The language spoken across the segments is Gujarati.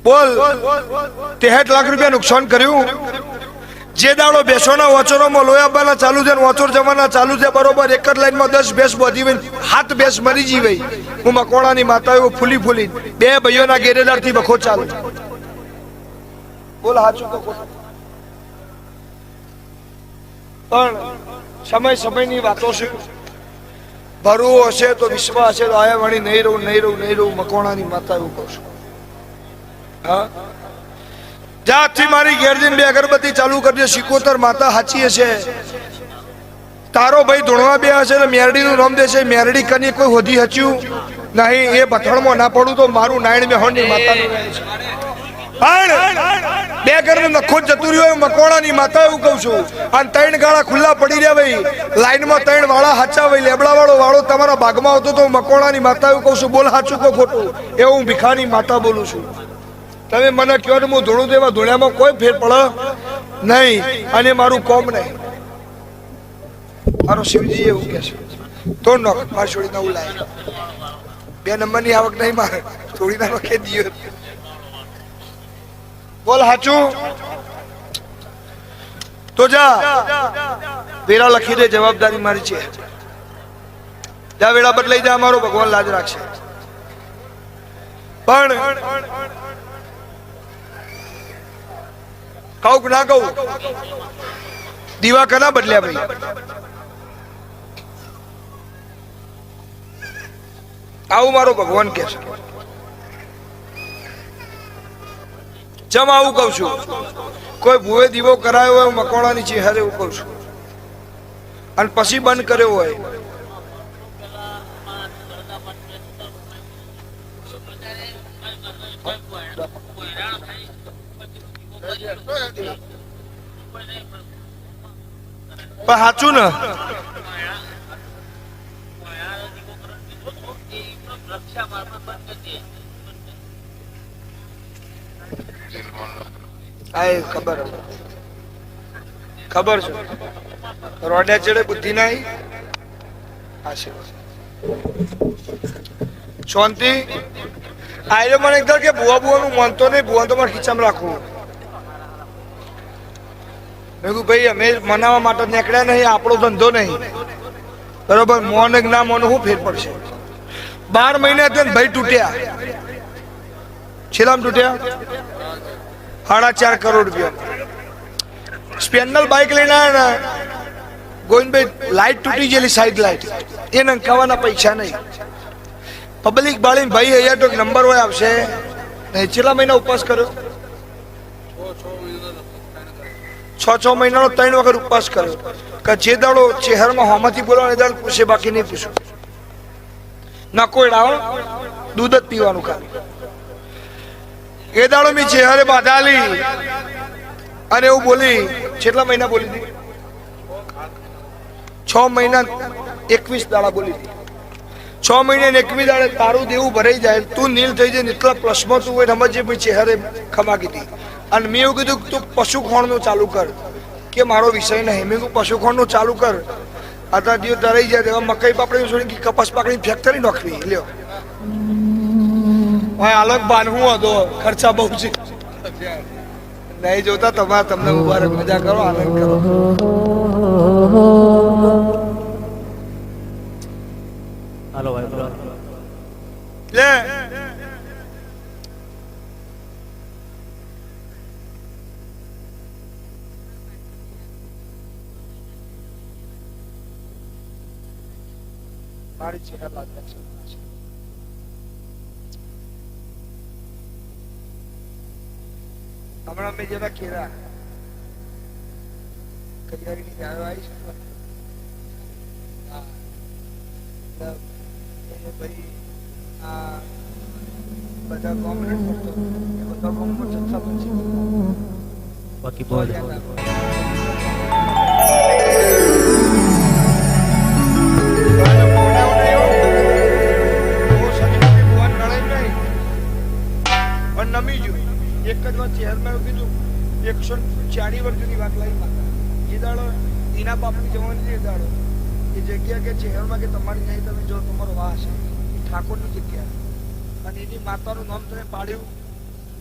બોલ 63 લાખ રૂપિયા નુકસાન કર્યું. જે દાડો બેસોના વચરોમાં લોયાબાના ચાલુ છે, વચોર જવાના ચાલુ છે, બરોબર એક જ લાઈનમાં 10 ભેંસ બોધી હોય, 7 ભેંસ મરી જીવી. હું મકોડાની માતા એવું ફૂલી ફૂલી બે ભાઈઓના ગેરેદાર થી બખો ચાલુ. બોલ સાચું તો ખોટું? પણ સમયની વાતો છે. ભરવું હશે તો વિશ્વાસ હશે તો આયા વાળી નહીં રહું મકોડાની માતા એવું કહું છું. હા, જાતથી મારી ઘેરજીન બે અગરબત્તી ચાલુ કરજે. સિકોતર માતા સાચી હશે. તારો ભાઈ ધૂણવા બે હશે તો મેરડી નું નામ દેશે. મેરડી કની કોઈ હોધી હચ્યું નહીં. એ બથણમાં ના પડું તો મારું નાયણ મેહોણની માતાનું નામ છે. પણ બે ઘરનું નખો જતું રહ્યું મકોડાની માતા એવું કહું છું. અને 3 ગાળા ખુલ્લા પડી રહ્યા ભાઈ, લાઈનમાં 3 વાળા હાચા ભાઈ, લેબડા વાળો તમારા ભાગમાં આવતો તો મકોડાની માતા એવું કહું છું. બોલ સાચું કો ખોટું? એવું હું ભીખાની માતા બોલું છું. તમે મને કહો ને હું ધૂણું દેવા ધૂણ્યામાં કોઈ ફેર પડે નહીં, અને મારું કોમ નહીં. મારો શિવજી એવું કે છે તો નોક માર છોડી નવું લાય 2 નંબરની આવક નહીં મારે થોડી ના નોખે દિયો. બોલ સાચું તો જા વેરા લખી દે. જવાબદારી મારી છે. જા વેરા બદલાઈ જા, અમારો ભગવાન લાજ રાખશે. પણ કહું ના કહું, દીવા કના બદલ્યા ભાઈ? આવું મારો ભગવાન કે છે. જમ આવું કઉ છું. કોઈ ભૂવે દીવો કરાયો હોય મકોડાની ચેહરે એવું કઉ છું, અને પછી બંધ કર્યો હોય. પણ સાચું ને? ખબર છે. રોડ્યા ચડે બુદ્ધિ નહીં. શાંતિ. આયરો મને એકદમ કે બુવાનું માનતો નહીં. બુવા તો મારે ખીચામાં રાખવું. મેં કહ્યું ભાઈ અમે મનાવવા માટે નીકળ્યા નહીં, આપણો ધંધો નહીં, બરોબર? મોન ના મોન શું ફેર પડશે? 12 મહિને ભાઈ તૂટ્યા. છેલ્લામાં તૂટ્યા 4.5 કરોડ રૂપિયા. સ્પેન્ડલ બાઇક લઈને આવ્યા ને ગોવિંદભાઈ, લાઈટ તૂટી ગયેલી, સાઈડ લાઈટ, એ નંખાવાના પૈસા નહીં. પબ્લિક બાળીને ભાઈ અહીંયા તો નંબર હોય આવશે નહીં. છેલ્લા મહિના ઉપવાસ કર્યો, 6 મહિનાનો 3 વખત ઉપવાસ કર્યો. કે જે દાડો ચહેરમાં હોમાંથી બોલવાનો એ દાડો પૂછે, બાકી નહીં પૂછું. ના કોઈ ડાવ દૂધ જ પીવાનું ખાલી. એ દાડો મેં ચહેરે બાંધાલી અને એવું બોલી. કેટલા મહિના બોલી હતી? 6 મહિના 21 દાડા બોલી હતી. 6 મહિના 21 દાડે તારું દેવું ભરાઈ જાય, તું નીલ થઈ જાય, એટલા પ્લસમાં તું હોય સમજે. મેં ચહેરે ખમાકી હતી. અને મેં એવું કીધું તું પશુ ખોણનું ચાલુ કર. કે મારો વિષય નહીં. મેં કહ્યું પશુ ખોણનું ચાલુ કર. આટલા દિવસ ધરાઈ જાય તેવા મકાઈ પાપડી છોડી કપાસ પાકડી ફેક્ટરી નોખવી લ્યો. અલગ બાંધવું હતો, ખર્ચા બહુ છે. નહીં જોતા તમારે, તમને મુબારક. મજા કરો, આનંદ કરો. હાલો ભાઈ લે મારી છે હમણાં મેં જરા કેરા કૈયારીની ગાયો આવી છે. ભાઈ આ બધા કોમ્પ્લેટ કરતો, બધા કોમ્પ્લેટ ચર્ચા પછી બાકી બોલ. નમી ગયું એક જ વાત. ચહેરમાં કીધું 140 વર્ષની વાત લાવી માતા. એ દાડો એના બાપની જવાની છે. એ દાડો એ જગ્યા કે ચહેરમાં કે તમારી નહીં, તમે જો તમારો વાહ છે, એ ઠાકોરની જગ્યા. અને એની માતાનું નામ તમે પાડ્યું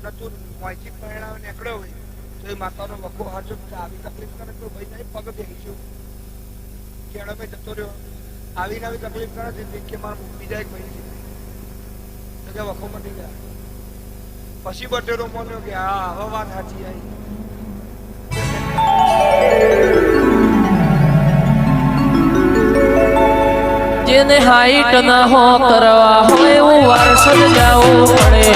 નતું મોંથી પહેણાવે નીકળ્યો હોય તો એ માતાનો વખો હાચો આવી તકલીફ કરે તો ભાઈ નહીં પગ બેસી ગયો કેળમે જતો રહ્યો આવીને આવી તકલીફ કરે છે કે મારા બીજા એક ભાઈ તો કે વખો મટી ગયા પછી બટેરો મોન્યો કે હા હવે વાત સાચી આવી જેને હાઈટ ના હો કરવા હોય એવું વારસદ જાવું પડે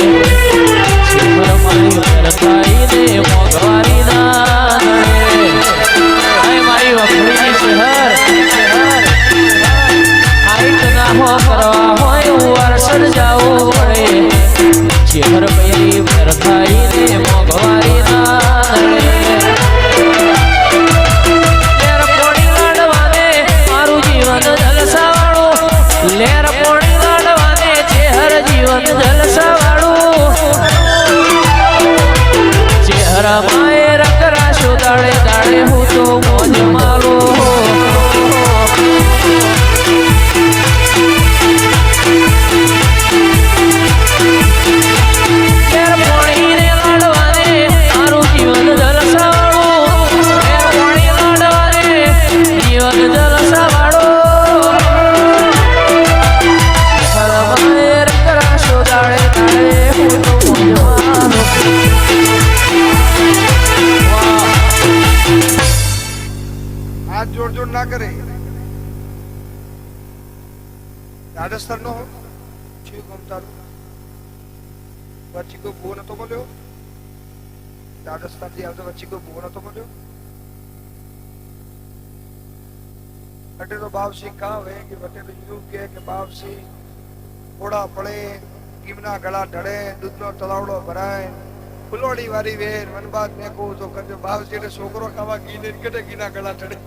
મારી વેરતાઈને મોંઘવારી ના નડે મારી વખરીની શહેર હાઈટ ના હો કરવા હોય એવું વારસદ જાવું પડે શહેર મારી વેરતાઈને મોંઘવારી ના નડે લેર પોણી લાડવાને ચેહર જીવન જલસા વાળું ચેહરામાં એ રંગ રાશો દાડે દાડે હું તો મોજ માલો લેર પોણી ને લાડવાને મારું જીવન જલસા વાળું લેર પોણી લાડવાને જીવન જલસા વાળું હાથ જોડ જોડ ના કરે રાજસ્થાન નો છે ગમતારું વચ્ચે કોઈ ભૂ નતો મળ્યો રાજસ્થાન થી આવતો વચ્ચે કોઈ ભૂ નતો મળ્યો બટે તો બાવસી કાવે કે બટે તો યુ કે બાવસી ઘોડા પડે ગીમના ગળા ઢળે દૂધનો તલાવડો ભરાય ફુલોડી વાળી વેર વનબાદ મેં કહું તો કરજો બાવસી એટલે છોકરો ખાવા ઘી ને કટે ઘીના ગળા ઢળે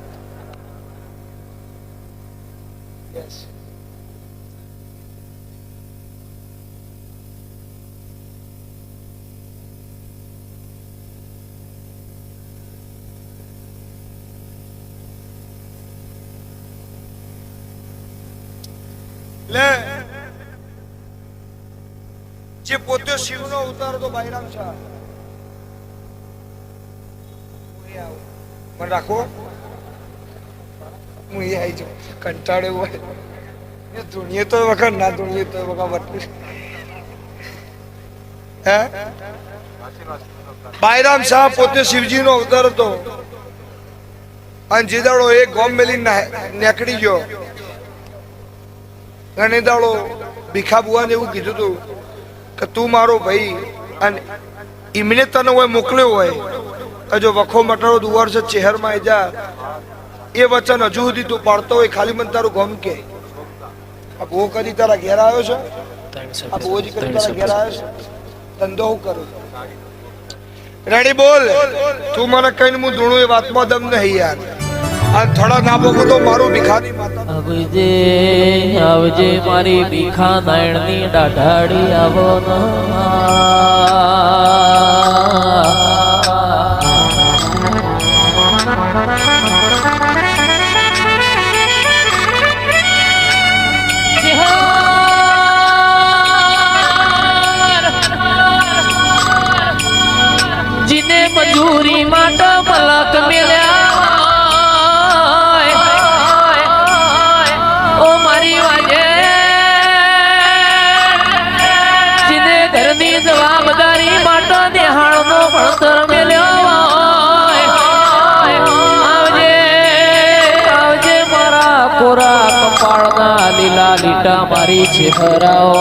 યસ લે જે પોતે શિવનો અવતાર હતો બાયરામ શાહ મને રાખો હું એ આવી જાઉં કંટાળે હોય ધૂણીએ તો વખત ના ધૂણીએ તો વખત હે બાયરામ શાહ પોતે શિવજીનો અવતાર હતો અને જે દાડો એ ગોમ મેલી નીકળી ગયો ઘણી દાડો ભીખા બુવાને એવું કીધું હતું કે તું મારો ભાઈ અને એમને તને હોય મોકલ્યો હોય કે જો વખો મટાડો દુવાર છે ચહેરમાં જા એ વચન હજુ સુધી તું પાડતો હોય ખાલી મને તારું ગમ કે આ બહુ કદી તારા ઘેર આવ્યો છે આ બહુ જ કદી તારા ઘેર આવ્યો છે ધંધો હું કરું રેડી બોલ તું મને કહીને હું ધૂણું એ વાતમાં દમ નહીં યાર આ થોડા નાબો તો મારું ભીખાની માતા આવજે આવજે મારી ભીખા નાયણની દાઢાડી આવો જીને મજૂરી માટે મલક મેલ્યા જવાબદારી માટે નિહાળનો ભણતર મેલ્યો આવજે આવજે મારા કોરા કપાળના લીલા લીટા મારી ચહેરાઓ